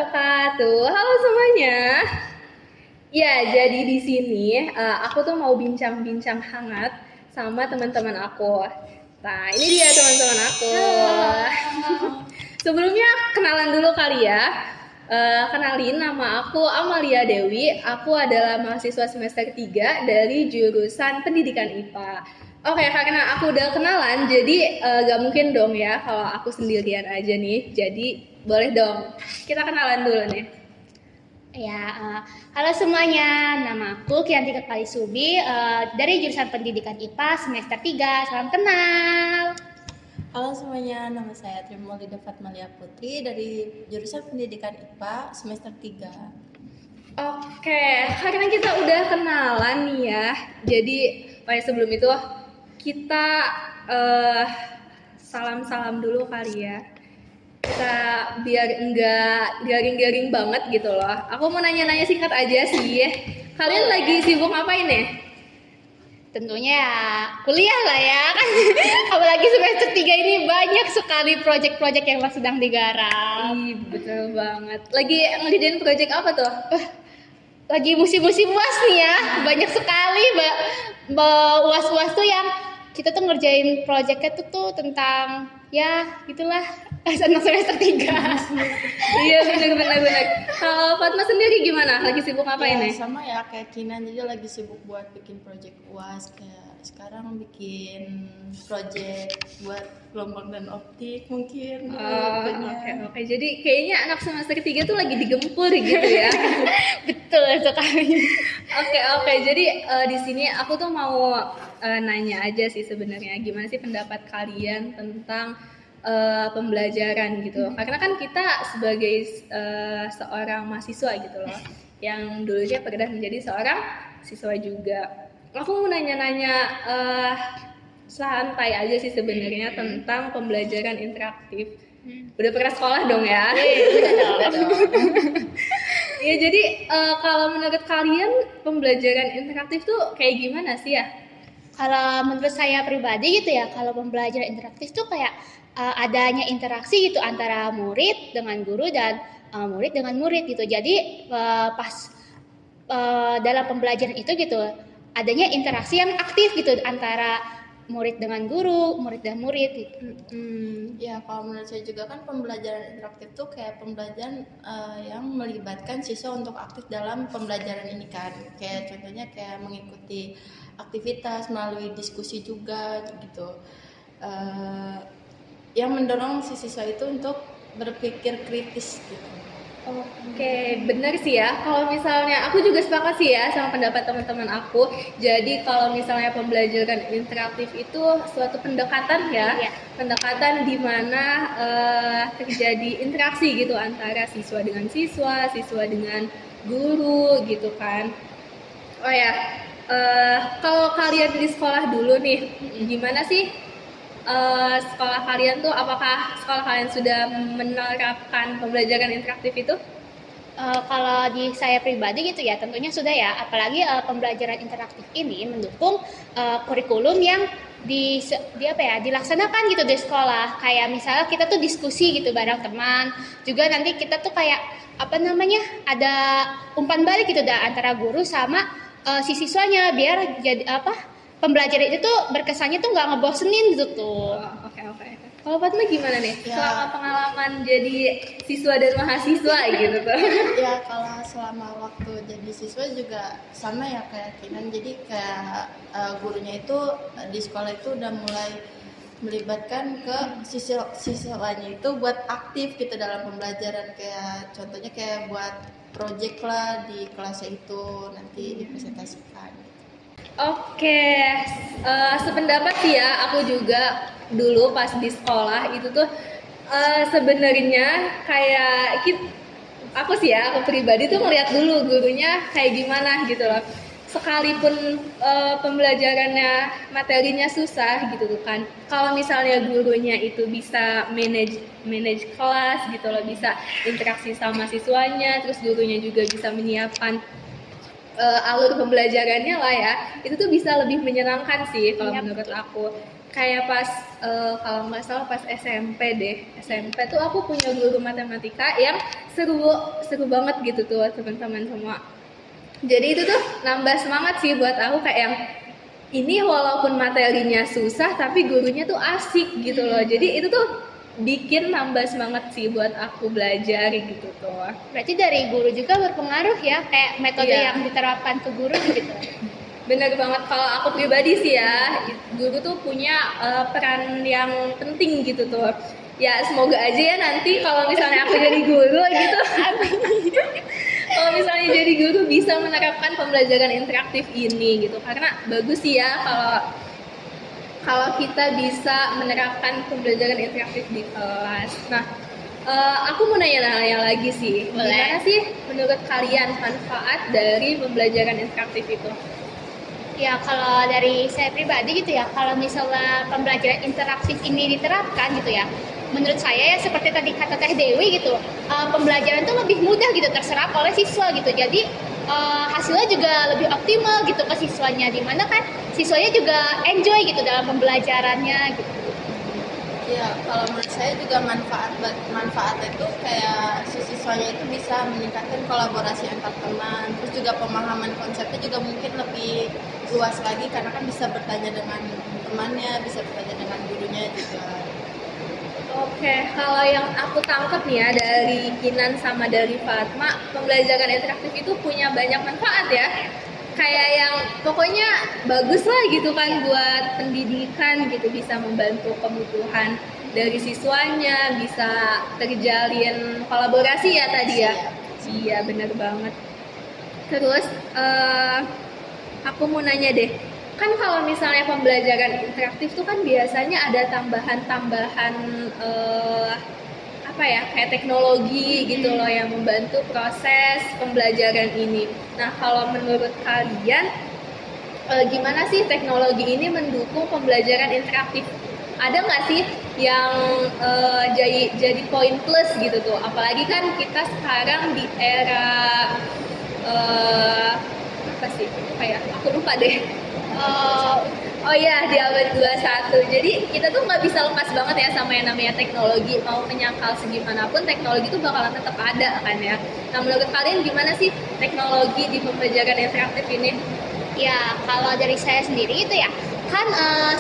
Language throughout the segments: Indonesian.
wabarakatuh. Halo semuanya. Ya, jadi di sini aku tuh mau bincang-bincang hangat sama teman-teman aku. Nah, ini dia teman-teman aku. Sebelumnya kenalan dulu kali ya. Kenalin, nama aku Amalia Dewi. Aku adalah mahasiswa semester 3 dari jurusan Pendidikan IPA. Oke, karena aku udah kenalan, jadi gak mungkin dong ya kalau aku sendirian aja nih. Jadi boleh dong, kita kenalan dulu nih. Ya, halo semuanya, nama aku Kianti Kekalisubi dari jurusan Pendidikan IPA semester 3. Salam kenal. Halo semuanya, nama saya Trimolida Fatmalia Putri dari jurusan Pendidikan IPA semester 3. Oke, karena kita udah kenalan nih ya. Jadi, sebelum itu kita salam-salam dulu kali ya. Kita biar enggak garing-garing banget gitu loh. Aku mau nanya-nanya singkat aja sih. Kalian lagi sibuk ngapain ya? Tentunya ya kuliah lah ya kan. Apalagi semester 3 ini banyak sekali proyek-proyek yang sedang digarap. Betul banget. Lagi ngerjain proyek apa tuh? Lagi musim-musim UAS nih ya. Banyak sekali UAS-UAS tuh yang kita tuh ngerjain proyeknya tuh tentang ya gitulah anak semester 3. Iya benar. Kalau Fatma sendiri gimana? Lagi sibuk ngapain nih? Sama ya kayak Kinan juga lagi sibuk buat bikin project UAS, kayak sekarang bikin project buat gelombang dan optik mungkin. Oke. Jadi kayaknya anak semester 3 tuh lagi digempur gitu ya. Betul sekali. Oke. Jadi di sini aku tuh mau nanya aja sih sebenarnya gimana sih pendapat kalian tentang pembelajaran gitu. Karena kan kita sebagai seorang mahasiswa gitu loh, yang dulunya pernah menjadi seorang siswa juga. Aku mau nanya-nanya santai aja sih sebenarnya tentang pembelajaran interaktif. Udah pernah sekolah dong ya? Udah dong. Ya jadi kalau menurut kalian pembelajaran interaktif tuh kayak gimana sih ya? Kalau menurut saya pribadi gitu ya, kalau pembelajaran interaktif tuh kayak adanya interaksi gitu antara murid dengan guru dan murid dengan murid gitu. Jadi pas dalam pembelajaran itu gitu adanya interaksi yang aktif gitu antara murid dengan guru, murid dan murid gitu. Ya kalau menurut saya juga kan pembelajaran interaktif tuh kayak pembelajaran yang melibatkan siswa untuk aktif dalam pembelajaran ini kan. Kayak contohnya kayak mengikuti aktivitas melalui diskusi juga gitu. Yang mendorong si siswa itu untuk berpikir kritis gitu. Oke, benar sih ya. Kalau misalnya aku juga sepakat sih ya sama pendapat teman-teman aku. Jadi kalau misalnya pembelajaran interaktif itu suatu pendekatan ya, Iya. pendekatan di mana terjadi interaksi gitu antara siswa dengan siswa, siswa dengan guru gitu kan. Oh ya, kalau kalian di sekolah dulu nih, gimana sih sekolah kalian tuh? Apakah sekolah kalian sudah menerapkan pembelajaran interaktif itu? Kalau di saya pribadi gitu ya tentunya sudah ya, apalagi pembelajaran interaktif ini mendukung kurikulum yang dilaksanakan gitu di sekolah. Kayak misalnya kita tuh diskusi gitu bareng teman, juga nanti kita tuh kayak ada umpan balik gitu antara guru sama si siswanya, biar jadi pembelajaran itu tuh berkesannya tuh nggak ngebosenin gitu tuh. Oke. Kalau Fatma gimana nih? Ya. Selama pengalaman jadi siswa dan mahasiswa gitu tuh. Ya kalau selama waktu jadi siswa juga sama ya kayak Kinan. Jadi kayak gurunya itu di sekolah itu udah mulai melibatkan ke siswanya itu buat aktif gitu dalam pembelajaran, kayak contohnya kayak buat project lah di kelasnya itu nanti dipresentasikan. Oke, sependapat sih ya, aku juga dulu pas di sekolah itu tuh sebenarnya kayak aku pribadi tuh ngeliat dulu gurunya kayak gimana gitu loh. Sekalipun pembelajarannya materinya susah gitu kan, kalau misalnya gurunya itu bisa manage kelas gitu loh, bisa interaksi sama siswanya, terus gurunya juga bisa menyiapkan alur pembelajarannya lah ya, itu tuh bisa lebih menyenangkan sih kalau menurut aku. Kayak pas kalau nggak salah pas SMP tuh aku punya guru matematika yang seru banget gitu tuh teman-teman semua. Jadi itu tuh nambah semangat sih buat aku, kayak yang ini walaupun materinya susah tapi gurunya tuh asik gitu loh. Jadi itu tuh bikin nambah semangat sih buat aku belajar gitu tuh. Berarti dari guru juga berpengaruh ya, kayak metode Iya. yang diterapkan ke guru gitu. Bener banget, kalau aku pribadi sih ya, guru tuh punya peran yang penting gitu tuh. Ya semoga aja ya nanti kalau misalnya aku jadi guru gitu. Kalau misalnya jadi guru bisa menerapkan pembelajaran interaktif ini gitu, karena bagus sih ya kalau kita bisa menerapkan pembelajaran interaktif di kelas. Nah, aku mau nanya-nanya lagi sih, Boleh. gimana sih menurut kalian manfaat dari pembelajaran interaktif itu? Ya kalau dari saya pribadi gitu ya, kalau misalnya pembelajaran interaktif ini diterapkan gitu ya, menurut saya ya seperti tadi kata Teh Dewi gitu, pembelajaran itu lebih mudah gitu terserap oleh siswa gitu. Jadi hasilnya juga lebih optimal gitu ke siswanya, dimana kan siswanya juga enjoy gitu dalam pembelajarannya gitu. Ya, kalau menurut saya juga manfaatnya itu kayak si siswanya itu bisa meningkatkan kolaborasi antar teman, terus juga pemahaman konsepnya juga mungkin lebih luas lagi karena kan bisa bertanya dengan temannya, bisa bertanya dengan gurunya juga. Oke, kalau yang aku tangkap nih ya dari Kinan sama dari Fatma, pembelajaran interaktif itu punya banyak manfaat ya. Kayak yang pokoknya bagus lah gitu kan buat pendidikan gitu, bisa membantu kebutuhan dari siswanya, bisa terjalin kolaborasi ya tadi ya. Iya, benar banget. Terus aku mau nanya deh, kan kalau misalnya pembelajaran interaktif tuh kan biasanya ada tambahan-tambahan apa ya, kayak teknologi gitu loh yang membantu proses pembelajaran ini. Nah, kalau menurut kalian gimana sih teknologi ini mendukung pembelajaran interaktif? Ada nggak sih yang jadi poin plus gitu tuh? Apalagi kan kita sekarang di era apa sih? Apa ya? Aku lupa deh. Oh iya, di abad 21. Jadi kita tuh nggak bisa lepas banget ya sama yang namanya teknologi. Mau menyangkal segimanapun, teknologi itu bakalan tetap ada kan ya. Nah, menurut kalian gimana sih teknologi di pembelajaran interaktif ini? Ya kalau dari saya sendiri itu ya, kan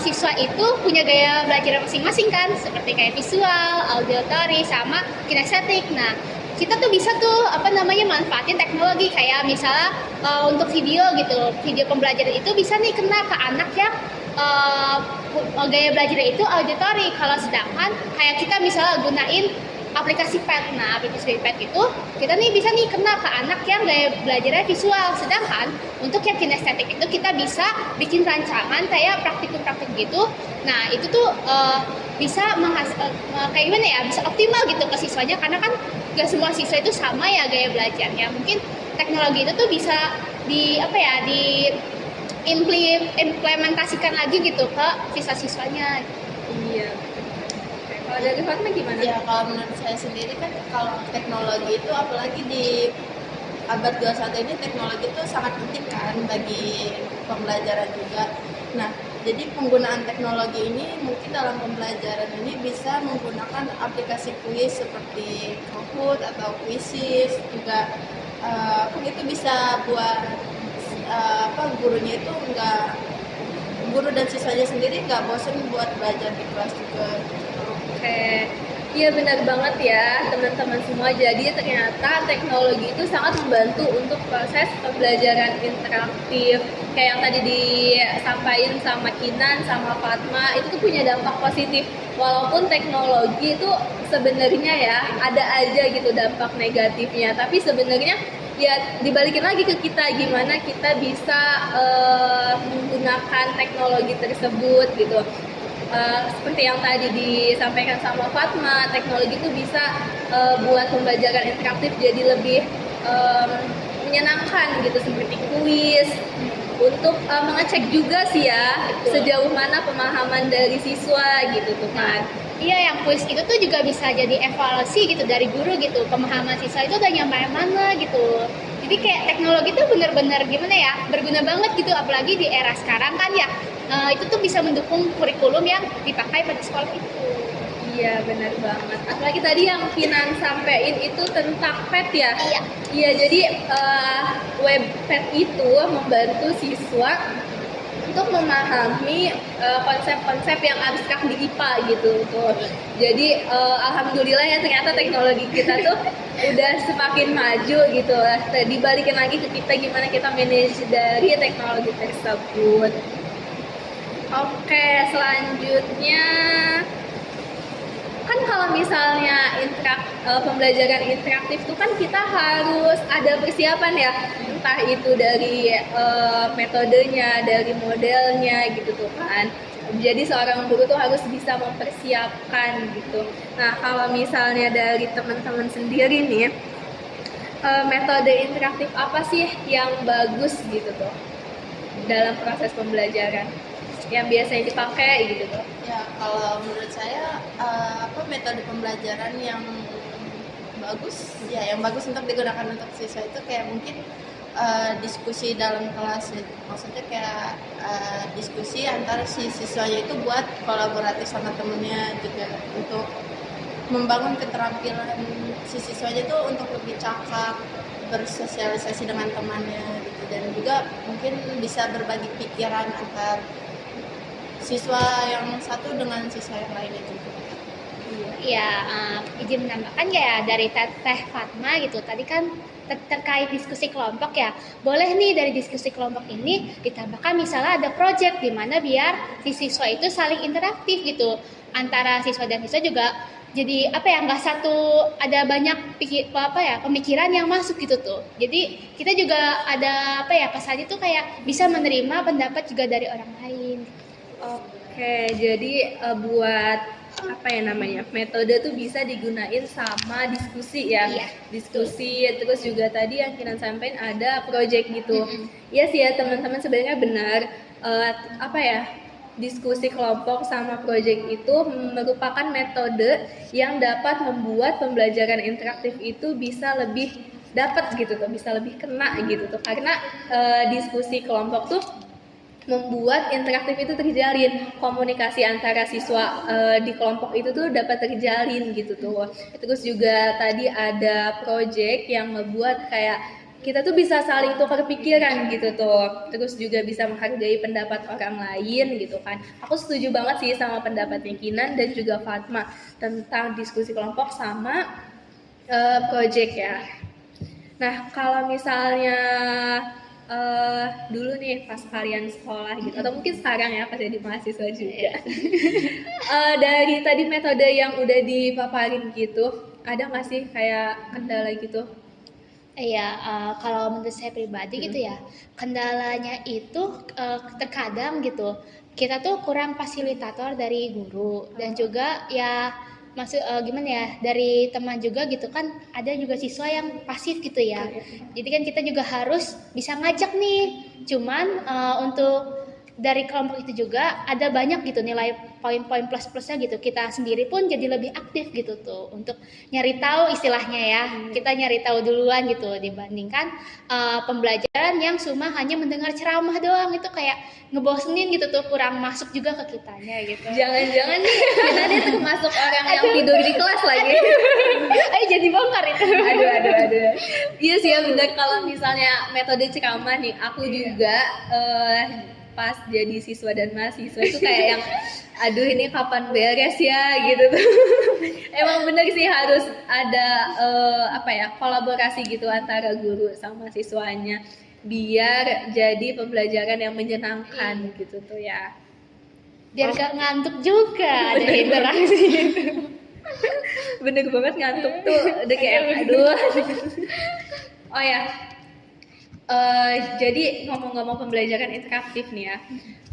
siswa itu punya gaya belajar masing-masing kan, seperti kayak visual, auditory, sama kinestetik. Nah, kita tuh bisa tuh manfaatin teknologi kayak misalnya untuk video gitu, video pembelajaran itu bisa nih kena ke anak yang gaya belajar itu auditory. Kalau sedangkan kayak kita misalnya gunain aplikasi pad. Nah, aplikasi pad itu kita nih bisa nih kena ke anak yang gaya belajarnya visual. Sedangkan untuk yang kinestetik itu kita bisa bikin rancangan kayak praktikum-praktik gitu. Nah, itu tuh bisa kayak gimana ya, bisa optimal gitu ke siswanya, karena kan gak semua siswa itu sama ya gaya belajarnya. Mungkin teknologi itu tuh bisa implementasikan lagi gitu ke siswa-siswanya. Iya. Kalau dari Fatma gimana? Ya, kalau menurut saya sendiri kan kalau teknologi itu apalagi di abad 21 ini teknologi itu sangat penting kan bagi pembelajaran juga. Nah, jadi penggunaan teknologi ini mungkin dalam pembelajaran ini bisa menggunakan aplikasi kuis seperti Kahoot atau Quizizz juga. Itu bisa buat gurunya itu guru dan siswanya sendiri nggak bosan buat belajar di kelas juga. Oke, iya benar banget ya teman-teman semua. Jadi ternyata teknologi itu sangat membantu untuk proses pembelajaran interaktif. Kayak yang tadi disampaikan sama Kinan sama Fatma, itu tuh punya dampak positif. Walaupun teknologi itu sebenarnya ya ada aja gitu dampak negatifnya. Tapi sebenarnya ya dibalikin lagi ke kita, gimana kita bisa menggunakan teknologi tersebut gitu. Seperti yang tadi disampaikan sama Fatma, teknologi itu bisa buat pembelajaran interaktif jadi lebih menyenangkan gitu, seperti kuis untuk mengecek juga sih ya sejauh mana pemahaman dari siswa gitu tuh kan. Iya, yang kuis itu tuh juga bisa jadi evaluasi gitu dari guru gitu, pemahaman siswa itu udah nyampe mana gitu. Jadi kayak teknologi tuh bener-bener gimana ya, berguna banget gitu, apalagi di era sekarang kan ya. Itu tuh bisa mendukung kurikulum yang dipakai pada sekolah itu. Iya benar banget. Apalagi tadi yang Kinan sampein itu tentang pet ya. Iya. Iya jadi web pet itu membantu siswa untuk memahami konsep-konsep yang abstrak di IPA gitu tuh. Jadi alhamdulillah ya ternyata teknologi kita tuh udah semakin maju gitu. Dibalikin lagi ke kita gimana kita manage dari teknologi tersebut. Oke, selanjutnya kan kalau misalnya pembelajaran interaktif itu kan kita harus ada persiapan ya, entah itu dari metodenya, dari modelnya gitu tuh kan. Jadi seorang guru tuh harus bisa mempersiapkan gitu. Nah kalau misalnya dari teman-teman sendiri nih, metode interaktif apa sih yang bagus gitu tuh dalam proses pembelajaran yang biasanya dipakai gitu tuh? Ya kalau menurut saya metode pembelajaran yang bagus untuk digunakan untuk siswa itu kayak mungkin diskusi dalam kelas, maksudnya kayak diskusi antara si siswanya itu buat kolaboratif sama temennya juga untuk membangun keterampilan si siswanya itu untuk lebih cakap, bersosialisasi dengan temannya gitu, dan juga mungkin bisa berbagi pikiran antar siswa yang satu dengan siswa yang lainnya juga. Ya, izin menambahkan ya dari Teh Fatma gitu. Tadi kan terkait diskusi kelompok ya. Boleh nih dari diskusi kelompok ini ditambahkan misalnya ada project di mana biar si siswa itu saling interaktif gitu. Antara siswa dan siswa juga jadi nggak satu, ada banyak pemikiran yang masuk gitu tuh. Jadi kita juga ada pesannya tuh kayak bisa menerima pendapat juga dari orang lain. Oke, jadi buat metode tuh bisa digunain sama diskusi ya. Iya, Diskusi, terus juga tadi yang Kinan sampaikan ada project gitu. Iya sih ya teman-teman, sebenarnya benar diskusi kelompok sama project itu merupakan metode yang dapat membuat pembelajaran interaktif itu bisa lebih dapat gitu tuh, bisa lebih kena gitu tuh. Karena diskusi kelompok tuh membuat interaktif itu terjalin, komunikasi antara siswa di kelompok itu tuh dapat terjalin gitu tuh. Terus juga tadi ada project yang membuat kayak kita tuh bisa saling tukar pikiran gitu tuh. Terus juga bisa menghargai pendapat orang lain gitu kan. Aku setuju banget sih sama pendapatnya Kinan dan juga Fatma tentang diskusi kelompok sama project ya. Nah kalau misalnya dulu nih pas kalian sekolah gitu, atau mungkin sekarang ya pas jadi mahasiswa juga, dari tadi metode yang udah dipaparin gitu, ada nggak sih kayak kendala gitu? Iya, kalau menurut saya pribadi gitu ya, kendalanya itu terkadang gitu, kita tuh kurang fasilitator dari guru dan juga ya gimana ya, dari teman juga gitu kan, ada juga siswa yang pasif gitu ya. Jadi kan kita juga harus bisa ngajak nih, cuman untuk dari kelompok itu juga ada banyak gitu nilai poin-poin plus-plusnya gitu. Kita sendiri pun jadi lebih aktif gitu tuh untuk nyari tahu istilahnya ya. Kita nyari tahu duluan gitu dibandingkan pembelajaran yang cuma hanya mendengar ceramah doang, itu kayak ngebosenin gitu tuh, kurang masuk juga ke kitanya gitu. Jangan-jangan nih kita dia termasuk orang yang tidur di kelas lagi. Ayo jadi bongkar itu. Aduh. Iya sih ya benar, kalau misalnya metode ceramah nih, aku juga pas jadi siswa dan mahasiswa itu kayak yang aduh ini kapan beres ya gitu tuh. Emang bener sih harus ada kolaborasi gitu antara guru sama siswanya biar jadi pembelajaran yang menyenangkan gitu tuh ya. Biar gak ngantuk juga ada interaksi gitu. Bener banget, ngantuk tuh udah kayak aduh. Oh ya, jadi ngomong-ngomong pembelajaran interaktif nih ya,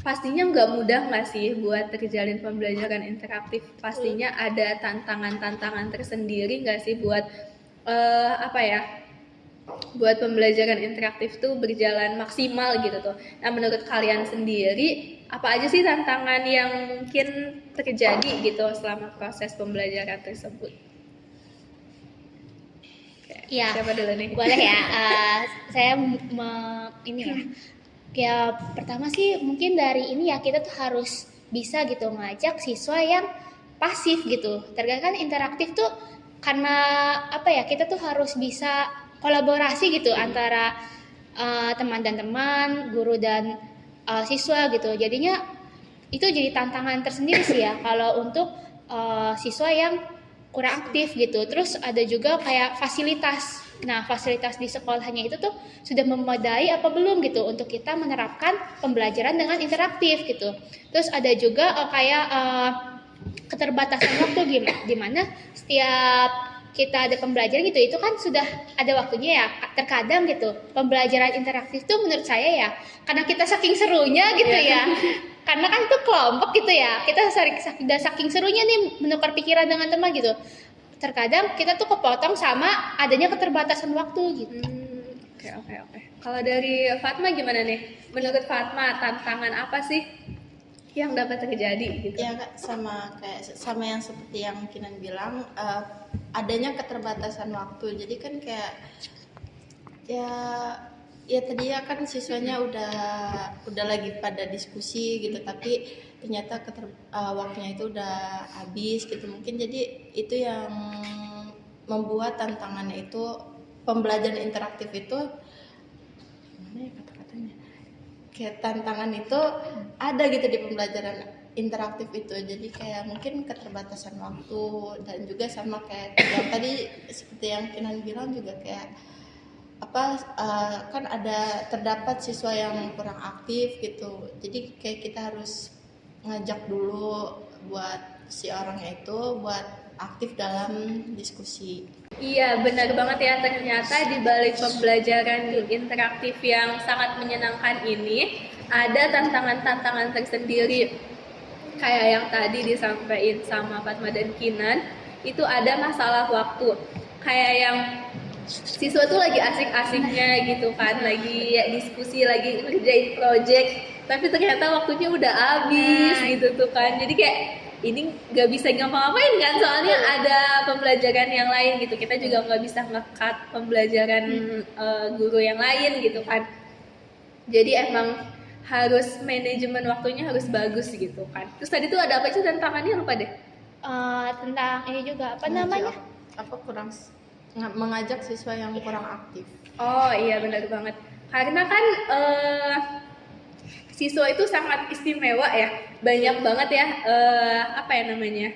pastinya nggak mudah nggak sih buat terjalin pembelajaran interaktif? Pastinya ada tantangan-tantangan tersendiri nggak sih buat buat pembelajaran interaktif tuh berjalan maksimal gitu tuh. Nah menurut kalian sendiri apa aja sih tantangan yang mungkin terjadi gitu selama proses pembelajaran tersebut? Ya, siapa dulu nih? Boleh ya. Saya ini ya. Ya pertama sih mungkin dari ini ya, kita tuh harus bisa gitu ngajak siswa yang pasif gitu. Terkadang kan interaktif tuh karena apa ya, kita tuh harus bisa kolaborasi gitu antara teman dan teman, guru dan siswa gitu. Jadinya itu jadi tantangan tersendiri sih ya kalau untuk siswa yang kurang aktif gitu. Terus ada juga kayak fasilitas. Nah, fasilitas di sekolahnya itu tuh sudah memadai apa belum gitu untuk kita menerapkan pembelajaran dengan interaktif gitu. Terus ada juga kayak keterbatasan waktu gimana setiap kita ada pembelajaran gitu, itu kan sudah ada waktunya ya. Terkadang gitu pembelajaran interaktif tuh menurut saya ya, karena kita saking serunya gitu ya, karena kan itu kelompok gitu ya, kita udah saking serunya nih menukar pikiran dengan teman gitu, terkadang kita tuh kepotong sama adanya keterbatasan waktu gitu. Oke. Kalau dari Fatma gimana nih? Menurut Fatma tantangan apa sih yang dapat terjadi gitu? Ya Kak, sama yang seperti yang Kinan bilang, adanya keterbatasan waktu. Jadi kan kayak ya tadi ya kan siswanya udah lagi pada diskusi gitu, tapi ternyata waktunya itu udah habis gitu. Mungkin jadi itu yang membuat tantangannya itu, pembelajaran interaktif itu gimana ya kata-katanya, kayak tantangan itu ada gitu di pembelajaran interaktif itu. Jadi kayak mungkin keterbatasan waktu, dan juga sama kayak yang tadi seperti yang Kinan bilang juga kayak kan terdapat siswa yang kurang aktif gitu. Jadi kayak kita harus ngajak dulu buat si orangnya itu buat aktif dalam diskusi. Iya, benar banget ya, ternyata di balik pembelajaran interaktif yang sangat menyenangkan ini ada tantangan-tantangan tersendiri. Kayak yang tadi disampaikan sama Fatma dan Kinan, itu ada masalah waktu. Kayak yang siswa tuh lagi asik-asiknya gitu kan, lagi ya, diskusi, lagi ngerjain project, tapi ternyata waktunya udah habis gitu tuh kan. Jadi kayak ini nggak bisa ngapa-ngapain kan, soalnya ada pembelajaran yang lain gitu. Kita juga nggak bisa nge-cut pembelajaran guru yang lain gitu kan. Jadi emang harus manajemen waktunya harus bagus gitu kan. Terus tadi tuh ada apa sih tantangannya, lupa deh. Tentang ini juga apa namanya? Mengajak siswa yang kurang aktif. Oh iya, benar banget. Karena kan siswa itu sangat istimewa ya, banyak banget ya apa ya namanya,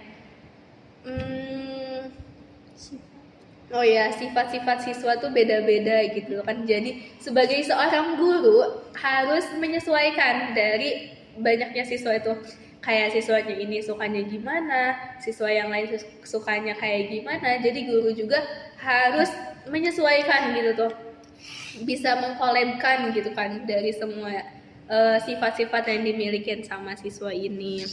oh ya, sifat-sifat siswa tuh beda-beda gitu kan. Jadi sebagai seorang guru harus menyesuaikan dari banyaknya siswa itu. Kayak siswanya ini sukanya gimana, siswa yang lain sukanya kayak gimana. Jadi guru juga harus menyesuaikan gitu tuh, bisa mengkolabkan gitu kan dari semua sifat-sifat yang dimiliki sama siswa ini.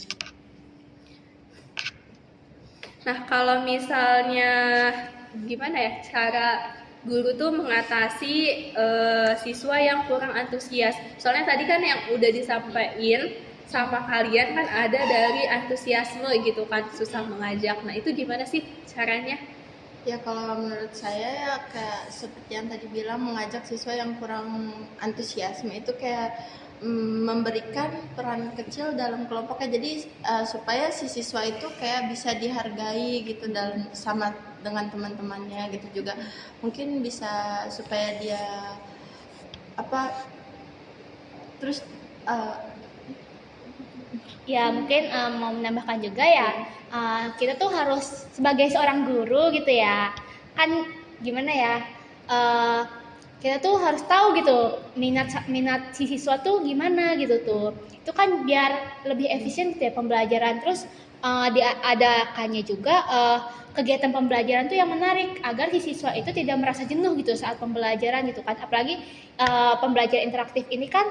Nah, kalau misalnya gimana ya cara guru tuh mengatasi siswa yang kurang antusias? Soalnya tadi kan yang udah disampaikan sama kalian kan ada dari antusiasme gitu kan, susah mengajak. Nah, itu gimana sih caranya? Ya kalau menurut saya ya kayak seperti yang tadi bilang, mengajak siswa yang kurang antusiasme itu kayak memberikan peran kecil dalam kelompoknya. Jadi supaya si siswa itu kayak bisa dihargai gitu sama dengan teman-temannya gitu. Juga mungkin bisa supaya dia terus Ya mungkin mau menambahkan juga ya, kita tuh harus sebagai seorang guru gitu ya, kan gimana ya, kita tuh harus tahu gitu minat si siswa tuh gimana gitu tuh. Itu kan biar lebih efisien gitu ya pembelajaran. Terus diadakannya juga kegiatan pembelajaran tuh yang menarik agar si siswa itu tidak merasa jenuh gitu saat pembelajaran gitu kan. Apalagi pembelajaran interaktif ini kan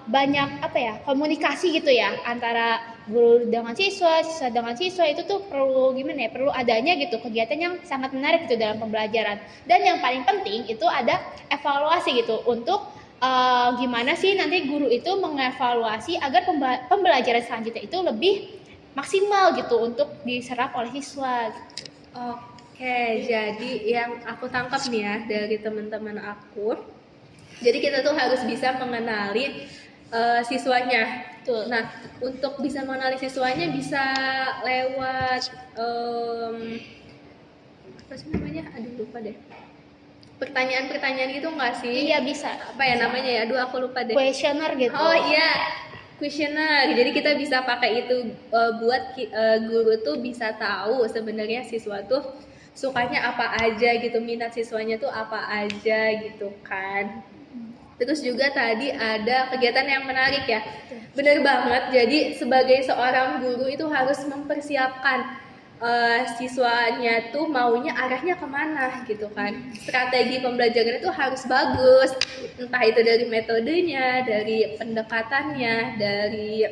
banyak komunikasi gitu ya antara guru dengan siswa dengan siswa. Itu tuh perlu perlu adanya gitu kegiatan yang sangat menarik gitu dalam pembelajaran. Dan yang paling penting itu ada evaluasi gitu untuk gimana sih nanti guru itu mengevaluasi agar pembelajaran selanjutnya itu lebih maksimal gitu untuk diserap oleh siswa gitu. Oke, jadi yang aku tangkap nih ya dari teman-teman aku, jadi kita tuh harus bisa mengenali siswanya. Betul. Nah, untuk bisa mengenali siswanya bisa lewat apa sih namanya? Aduh lupa deh. Pertanyaan-pertanyaan gitu nggak sih? Iya bisa. Apa ya namanya ya? Aduh aku lupa deh. Questioner gitu. Oh iya, kuesioner. Jadi kita bisa pakai itu buat guru tuh bisa tahu sebenarnya siswa tuh sukanya apa aja gitu, minat siswanya tuh apa aja gitu kan. Terus juga tadi ada kegiatan yang menarik ya. Bener banget. Jadi sebagai seorang guru itu harus mempersiapkan siswanya tuh maunya arahnya kemana gitu kan. Strategi pembelajaran itu harus bagus. Entah itu dari metodenya, dari pendekatannya, dari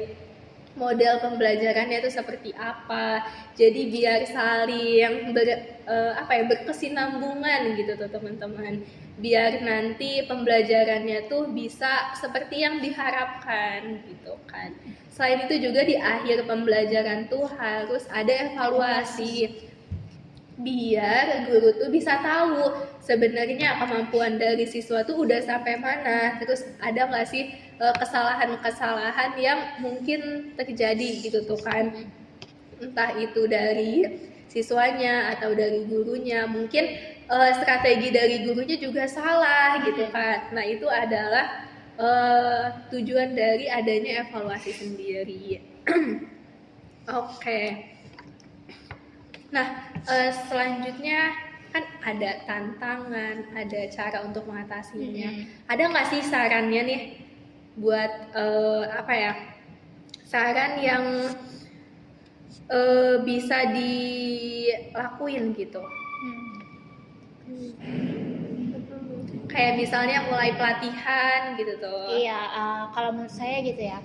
model pembelajarannya itu seperti apa. Jadi biar saling berkesinambungan gitu tuh teman-teman. Biar nanti pembelajarannya tuh bisa seperti yang diharapkan gitu kan. Selain itu juga di akhir pembelajaran tuh harus ada evaluasi biar guru tuh bisa tahu sebenarnya kemampuan dari siswa tuh udah sampai mana, terus ada nggak sih kesalahan-kesalahan yang mungkin terjadi gitu tuh kan, entah itu dari siswanya atau dari gurunya, mungkin strategi dari gurunya juga salah gitu kan. Nah itu adalah tujuan dari adanya evaluasi sendiri. Oke. Nah, selanjutnya kan ada tantangan, ada cara untuk mengatasinya. Ada nggak sih sarannya nih buat saran yang bisa dilakuin gitu? Kayak misalnya mulai pelatihan gitu tuh. Iya, kalau menurut saya gitu ya,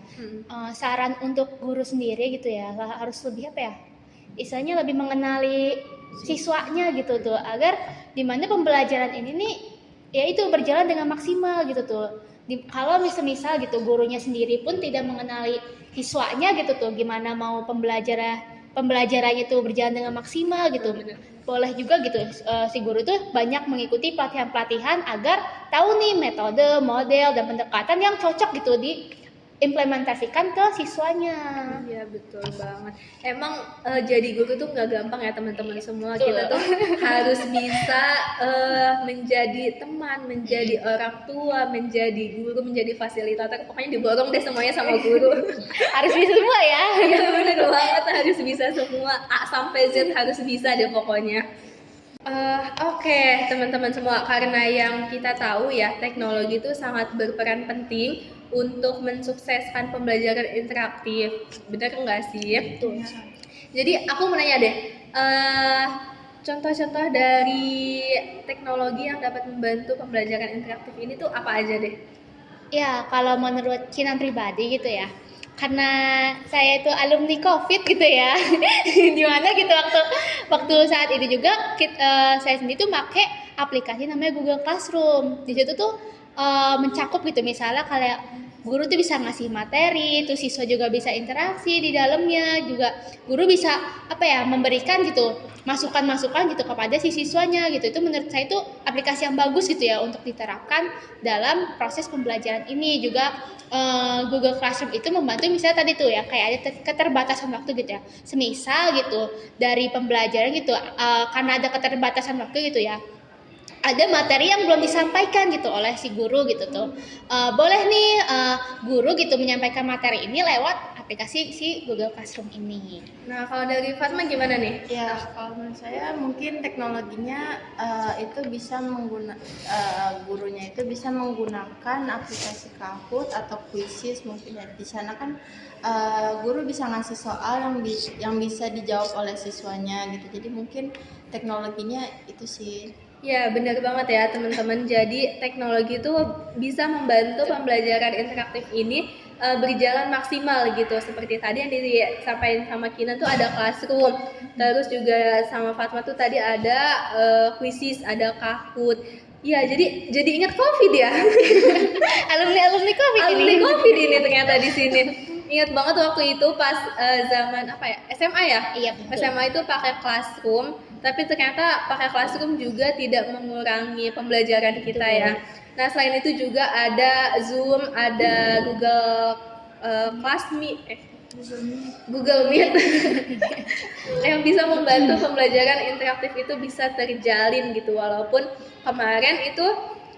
saran untuk guru sendiri gitu ya, harus lebih apa ya? Istilahnya lebih mengenali siswanya gitu tuh, agar dimana pembelajaran ini nih, ya itu berjalan dengan maksimal gitu tuh. Kalau misal gitu gurunya sendiri pun tidak mengenali siswanya gitu tuh, gimana mau pembelajarannya itu berjalan dengan maksimal gitu. Boleh juga gitu si guru tuh banyak mengikuti pelatihan-pelatihan agar tahu nih metode, model, dan pendekatan yang cocok gitu diimplementasikan ke siswanya. Iya betul banget. Emang jadi guru tuh nggak gampang ya teman-teman semua. Betul. Kita tuh harus bisa menjadi teman, menjadi orang tua, menjadi guru, menjadi fasilitator. Pokoknya diborong deh semuanya sama guru. Harus bisa semua ya. Iya bener banget, harus bisa semua. A sampai Z harus bisa deh pokoknya. Oke, teman-teman semua, karena yang kita tahu ya, teknologi itu sangat berperan penting untuk mensukseskan pembelajaran interaktif. Benar nggak sih? Betul. Jadi aku mau nanya deh, contoh-contoh dari teknologi yang dapat membantu pembelajaran interaktif ini tuh apa aja deh? Ya, kalau menurut Kinan pribadi gitu ya, karena saya itu alumni COVID gitu ya, gimana gitu waktu saat itu juga saya sendiri tuh pakai aplikasi namanya Google Classroom. Di situ tuh mencakup gitu, misalnya kayak guru tuh bisa ngasih materi, terus siswa juga bisa interaksi di dalamnya, juga guru bisa memberikan gitu masukan-masukan gitu kepada si siswanya gitu. Itu menurut saya itu aplikasi yang bagus gitu ya untuk diterapkan dalam proses pembelajaran ini. Juga Google Classroom itu membantu misalnya tadi tuh ya kayak ada keterbatasan waktu gitu ya. Semisal gitu dari pembelajaran gitu karena ada keterbatasan waktu gitu ya, ada materi yang belum disampaikan gitu oleh si guru gitu tuh. Boleh nih guru gitu menyampaikan materi ini lewat aplikasi si Google Classroom ini. Nah kalau dari Fatma gimana nih? Ya, kalau menurut saya mungkin teknologinya itu bisa gurunya itu bisa menggunakan aplikasi Kahoot atau Quizzes mungkin ya. Di sana kan guru bisa ngasih soal yang bisa dijawab oleh siswanya gitu. Jadi mungkin teknologinya itu sih. Ya benar banget ya teman-teman. Jadi teknologi itu bisa membantu pembelajaran interaktif ini berjalan maksimal gitu. Seperti tadi yang disampaikan sama Kina tuh ada Classroom. Terus juga sama Fatma tuh tadi ada Quizzes, ada Kahoot. Ya jadi ingat COVID ya. alumni COVID Alumni COVID ini ternyata di sini. Ingat banget waktu itu pas zaman SMA ya? Iya, betul. SMA itu pakai Classroom, tapi ternyata pakai Classroom juga tidak mengurangi pembelajaran kita ya. Nah, selain itu juga ada Zoom, ada Google Google Meet yang bisa membantu pembelajaran interaktif itu bisa terjalin gitu, walaupun kemarin itu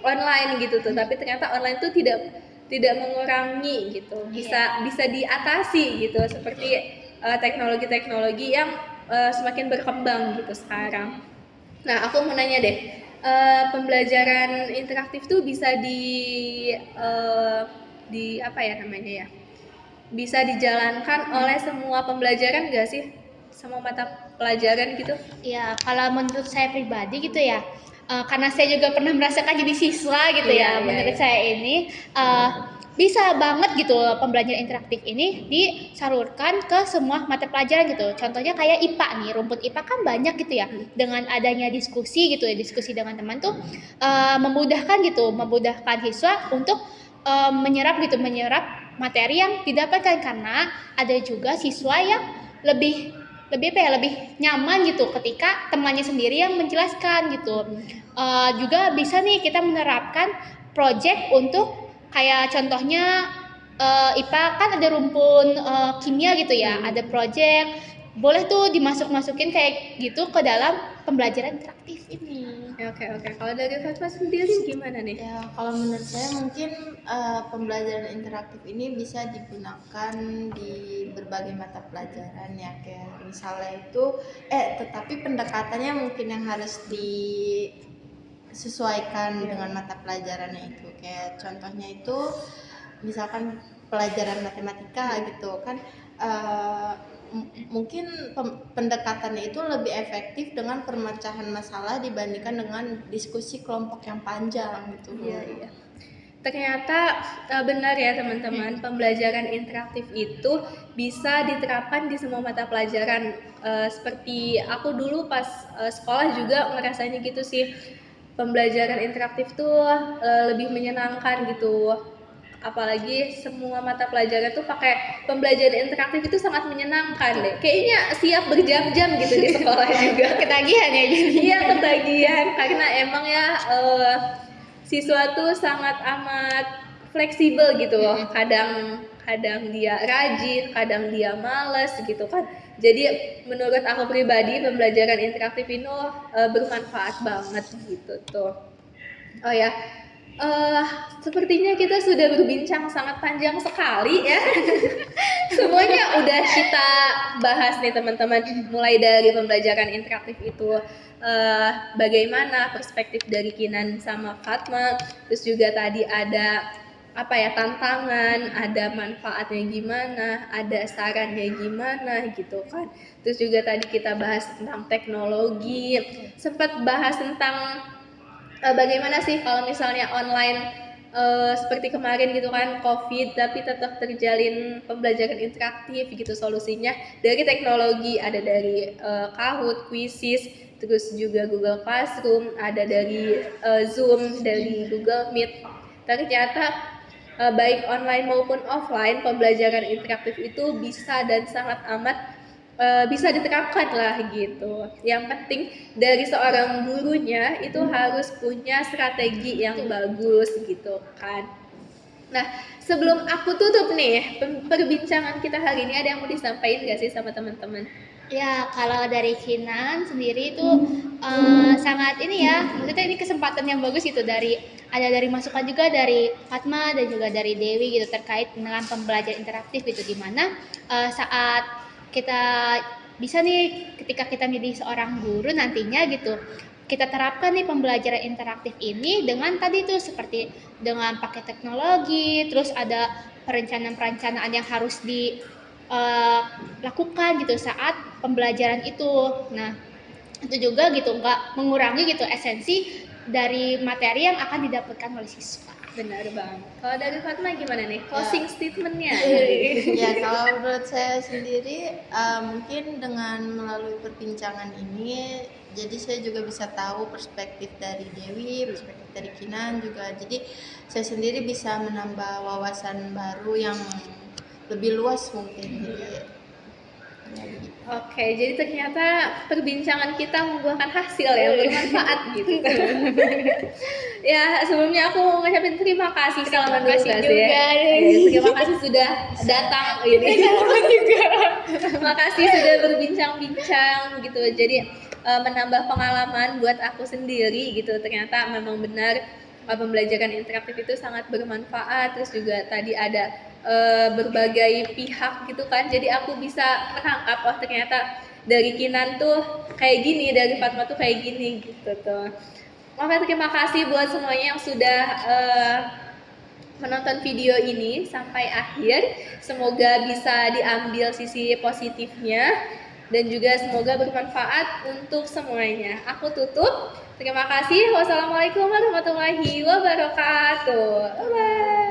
online gitu tuh, tapi ternyata online tuh tidak mengurangi gitu, bisa diatasi gitu, seperti teknologi-teknologi yang semakin berkembang gitu sekarang. Nah, aku mau nanya deh, pembelajaran interaktif tuh bisa di apa ya namanya ya? Bisa dijalankan oleh semua pembelajaran nggak sih? Semua mata pelajaran gitu? Ya, kalau menurut saya pribadi gitu ya, karena saya juga pernah merasakan jadi siswa gitu Iya, ya, menurut iya. saya ini bisa banget gitu pembelajaran interaktif ini disalurkan ke semua mata pelajaran gitu. Contohnya kayak IPA nih, rumput IPA kan banyak gitu ya. Dengan adanya diskusi gitu ya, diskusi dengan teman tuh memudahkan gitu, memudahkan siswa untuk menyerap materi yang didapatkan, karena ada juga siswa yang lebih lebih apa ya, lebih nyaman gitu ketika temannya sendiri yang menjelaskan gitu. Juga bisa nih kita menerapkan project untuk kayak contohnya IPA kan ada rumpun kimia gitu ya, ada project, boleh tuh dimasuk-masukin kayak gitu ke dalam pembelajaran interaktif ini. Oke. Kalau dari Fatma sendiri gimana nih? Ya, kalau menurut saya mungkin pembelajaran interaktif ini bisa digunakan di berbagai mata pelajaran ya, kayak misalnya itu tetapi pendekatannya mungkin yang harus disesuaikan dengan mata pelajarannya itu. Kayak contohnya itu misalkan pelajaran matematika gitu kan, mungkin pendekatannya itu lebih efektif dengan pemecahan masalah dibandingkan dengan diskusi kelompok yang panjang gitu. Iya. Ternyata benar ya teman-teman, pembelajaran interaktif itu bisa diterapkan di semua mata pelajaran. Seperti aku dulu pas sekolah juga ngerasanya gitu sih, pembelajaran interaktif tuh lebih menyenangkan gitu. Apalagi semua mata pelajaran tuh pakai pembelajaran interaktif itu sangat menyenangkan deh. Kayaknya siap berjam-jam gitu di sekolah juga. Ketagihan ya jadi. Iya, ketagihan karena emang ya siswa tuh sangat amat fleksibel gitu loh. Kadang dia rajin, kadang dia males gitu kan. Jadi menurut aku pribadi pembelajaran interaktif ini bermanfaat banget gitu tuh. Oh ya, sepertinya kita sudah berbincang sangat panjang sekali ya. Semuanya udah kita bahas nih teman-teman, mulai dari pembelajaran interaktif itu bagaimana perspektif dari Kinan sama Fatma, terus juga tadi ada apa ya, tantangan, ada manfaatnya gimana, ada sarannya gimana gitu kan. Terus juga tadi kita bahas tentang teknologi, sempat bahas tentang bagaimana sih kalau misalnya online seperti kemarin gitu kan COVID, tapi tetap terjalin pembelajaran interaktif gitu. Solusinya dari teknologi, ada dari Kahoot, Quizzes, terus juga Google Classroom, ada dari Zoom, dari Google Meet. Ternyata baik online maupun offline pembelajaran interaktif itu bisa dan sangat amat bisa diterapkan lah gitu. Yang penting dari seorang gurunya itu harus punya strategi yang bagus gitu kan. Nah, sebelum aku tutup nih perbincangan kita hari ini, ada yang mau disampaikan gak sih sama teman-teman? Ya, kalau dari Kinan sendiri itu sangat ini ya, maksudnya ini kesempatan yang bagus gitu, ada dari masukan juga dari Fatma dan juga dari Dewi gitu terkait dengan pembelajaran interaktif gitu, di mana saat kita bisa nih ketika kita menjadi seorang guru nantinya gitu, kita terapkan nih pembelajaran interaktif ini dengan tadi tuh seperti dengan pakai teknologi, terus ada perencanaan-perencanaan yang harus lakukan gitu saat pembelajaran itu. Nah, itu juga gitu nggak mengurangi gitu esensi dari materi yang akan didapatkan oleh siswa. Benar banget. Kalau dari Fatma gimana nih closing statementnya? Ya, kalau menurut saya sendiri mungkin dengan melalui perbincangan ini, jadi saya juga bisa tahu perspektif dari Dewi, perspektif dari Kinan juga. Jadi saya sendiri bisa menambah wawasan baru yang lebih luas mungkin. Jadi Oke, jadi ternyata perbincangan kita membuahkan hasil ya, bermanfaat gitu. Ya, sebelumnya aku mau ngucapin terima kasih sama dulu kasih Kak, juga ya. nih. Terima kasih sudah datang ini. Terima kasih sudah berbincang-bincang gitu. Jadi menambah pengalaman buat aku sendiri gitu. Ternyata memang benar pembelajaran interaktif itu sangat bermanfaat. Terus juga tadi ada berbagai pihak gitu kan, jadi aku bisa menangkap oh ternyata dari Kinan tuh kayak gini, dari Fatma tuh kayak gini gitu tuh. Makanya terima kasih buat semuanya yang sudah menonton video ini sampai akhir. Semoga bisa diambil sisi positifnya dan juga semoga bermanfaat untuk semuanya. Aku tutup. Terima kasih. Wassalamualaikum warahmatullahi wabarakatuh. Bye.